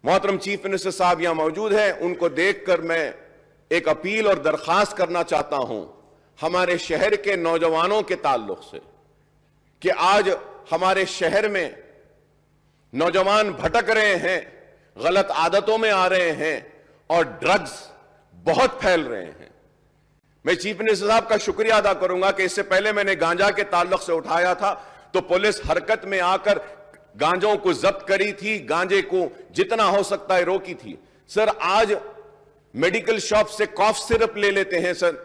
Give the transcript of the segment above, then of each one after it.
محترم chief minister صاحب یہاں موجود ہیں, ان کو دیکھ کر میں ایک اپیل اور درخواست کرنا چاہتا ہوں ہمارے شہر کے نوجوانوں کے تعلق سے کہ آج ہمارے شہر میں نوجوان بھٹک رہے ہیں, غلط عادتوں میں آ رہے ہیں اور ڈرگز بہت پھیل رہے ہیں. میں چیف منسٹر صاحب کا شکریہ ادا کروں گا کہ اس سے پہلے میں نے گانجا کے تعلق سے اٹھایا تھا تو پولیس حرکت میں آ کر گانجوں کو ضبط کری تھی, گانجے کو جتنا ہو سکتا ہے روکی تھی. سر آج میڈیکل شاپ سے کاف سرپ لے لیتے ہیں سر,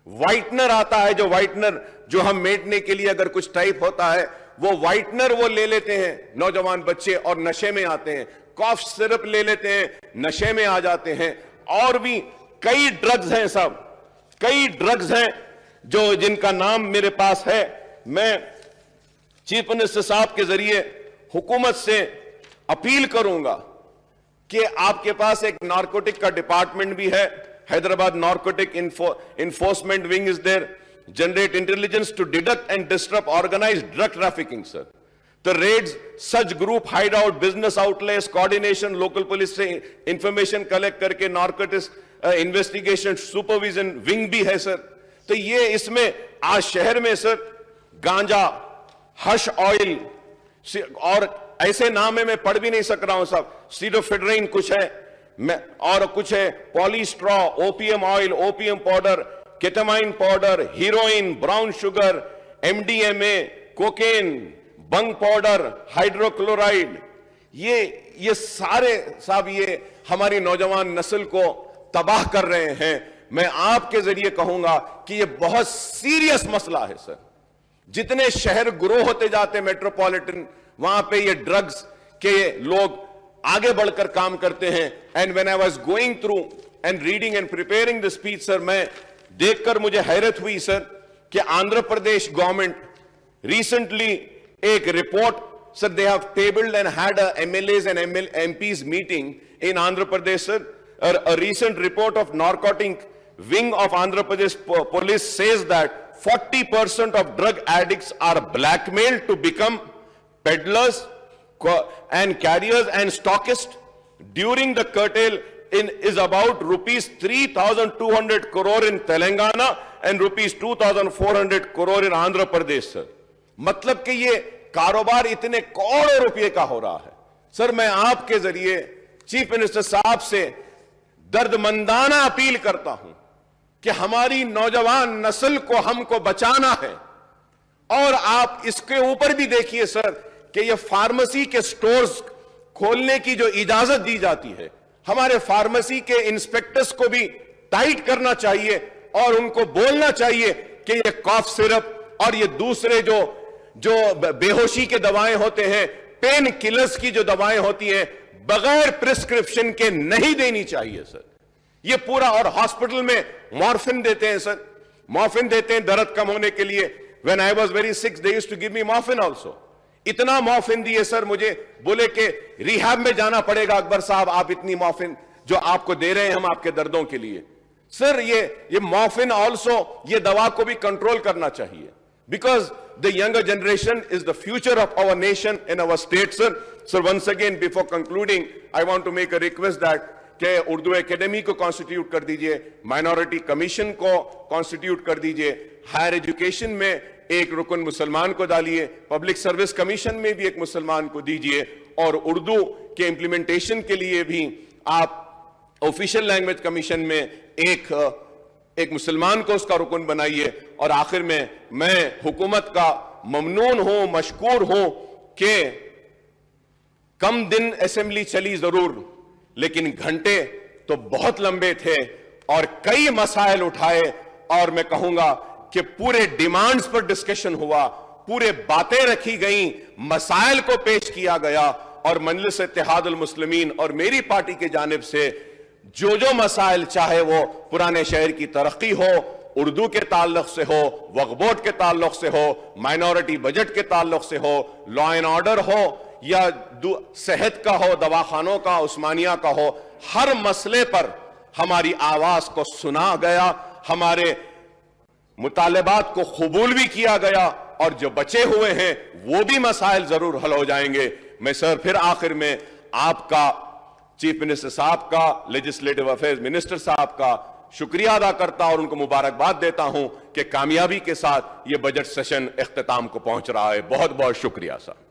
وائٹنر آتا ہے جو وائٹنر جو ہم میٹنے کے لیے اگر کچھ ٹائپ ہوتا ہے وہ وائٹنر وہ لے لیتے ہیں نوجوان بچے اور نشے میں آتے ہیں, کاف سرپ لے لیتے ہیں نشے میں آ جاتے ہیں. اور بھی کئی ڈرگز ہیں صاحب, کئی ڈرگز ہیں جو جن کا نام میرے پاس ہے. میں چیف منسٹر صاحب کے ذریعے حکومت سے اپیل کروں گا کہ آپ کے پاس ایک نارکوٹک کا ڈپارٹمنٹ بھی ہے, Hyderabad narcotic enforcement wing is there, generate intelligence to detect and disrupt organized drug trafficking, sir. The raids, such group hideout, business outlets, coordination, local police سے information collect کرکے narcotics investigation supervision wing بھی ہے sir. تو یہ اس میں آج شہر میں sir گانجا, ہش آئل اور ایسے نام میں پڑھ بھی نہیں سک رہا ہوں صاحب, سیڈوفیڈرین کچھ ہے اور کچھ ہے پولیسٹرا, opium oil, opium powder, ketamine powder, heroin, brown sugar, M D M A, cocaine, bhang powder, hydrochloride, یہ سارے صاحب یہ ہماری نوجوان نسل کو تباہ کر رہے ہیں. میں آپ کے ذریعے کہوں گا کہ یہ بہت سیریس مسئلہ ہے سر. جتنے شہر گروہ ہوتے جاتے میٹروپولیٹن, وہاں پہ یہ ڈرگز کے لوگ آگے بڑھ کر کام کرتے ہیں. And when I was going through and reading and preparing the speech sir, میں دیکھ کر مجھے حیرت ہوئی سر کہ آندھرا پردیش گورنمنٹ ریسنٹلی ایک report sir, they have tabled and had a MLAs and MPs meeting in Andhra Pradesh sir. A recent report of narcotic wing of Andhra Pradesh police says that 40% of drug addicts are blackmailed to become peddlers and carriers and stockists. During the curtail is about rupees 3,200 crore in Telangana and rupees 2,400 crore in Andhra Pradesh sir. مطلب کہ یہ کاروبار اتنے کروڑوں روپے کا ہو رہا ہے. سر میں آپ کے ذریعے چیف منسٹر صاحب سے درد مندانہ اپیل کرتا ہوں کہ ہماری نوجوان نسل کو ہم کو بچانا ہے. اور آپ اس کے اوپر بھی دیکھیے سر کہ یہ فارمیسی کے سٹورز کھولنے کی جو اجازت دی جاتی ہے, ہمارے فارمیسی کے انسپیکٹرز کو بھی ٹائٹ کرنا چاہیے اور ان کو بولنا چاہیے کہ یہ کاف سرپ اور یہ دوسرے جو بے ہوشی کے دوائیں ہوتے ہیں, پین کلرز کی جو دوائیں ہوتی ہیں, بغیر پرسکرپشن کے نہیں دینی چاہیے سر. یہ پورا, اور ہاسپٹل میں مورفن دیتے ہیں سر, مورفن دیتے ہیں درد کم ہونے کے لیے. when I was very sick they used to give me morphine also. اتنا مورفن دیے سر مجھے, بولے کہ ریہاب میں جانا پڑے گا اکبر صاحب, آپ اتنی مورفن جو آپ کو دے رہے ہیں ہم آپ کے دردوں کے لیے. سر یہ مورفن آلسو, یہ دوا کو بھی کنٹرول کرنا چاہیے, because the younger generation is the future of our nation and our state sir. So once again before concluding I want to make a request that کہ اردو اکیڈمی کو کانسٹیٹیوٹ کر دیجئے, مائنورٹی کمیشن کو constituted کر دیجئے, higher education میں ایک رکن مسلمان کو ڈالیے, پبلک سروس کمیشن میں بھی ایک مسلمان کو دیجئے, اور اردو کے امپلیمنٹیشن کے لیے بھی آپ آفیشل لینگویج کمیشن میں ایک مسلمان کو اس کا رکن بنائیے. اور آخر میں حکومت کا ممنون ہوں, مشکور ہوں کہ کم دن اسمبلی چلی ضرور, لیکن گھنٹے تو بہت لمبے تھے اور کئی مسائل اٹھائے, اور میں کہوں گا کہ پورے ڈیمانڈز پر ڈسکشن ہوا, پورے باتیں رکھی گئیں, مسائل کو پیش کیا گیا, اور مجلس اتحاد المسلمین اور میری پارٹی کے جانب سے جو مسائل, چاہے وہ پرانے شہر کی ترقی ہو, اردو کے تعلق سے ہو, وقف بورڈ کے تعلق سے ہو, مائنورٹی بجٹ کے تعلق سے ہو, لا اینڈ آرڈر ہو, یا صحت کا ہو, دواخانوں کا, عثمانیہ کا ہو, ہر مسئلے پر ہماری آواز کو سنا گیا, ہمارے مطالبات کو قبول بھی کیا گیا, اور جو بچے ہوئے ہیں وہ بھی مسائل ضرور حل ہو جائیں گے. میں سر پھر آخر میں آپ کا چیف منسٹر صاحب کا، لیجسلیٹو افیئرز منسٹر صاحب کا شکریہ ادا کرتا اور ان کو مبارکباد دیتا ہوں کہ کامیابی کے ساتھ یہ بجٹ سیشن اختتام کو پہنچ رہا ہے. بہت بہت شکریہ صاحب.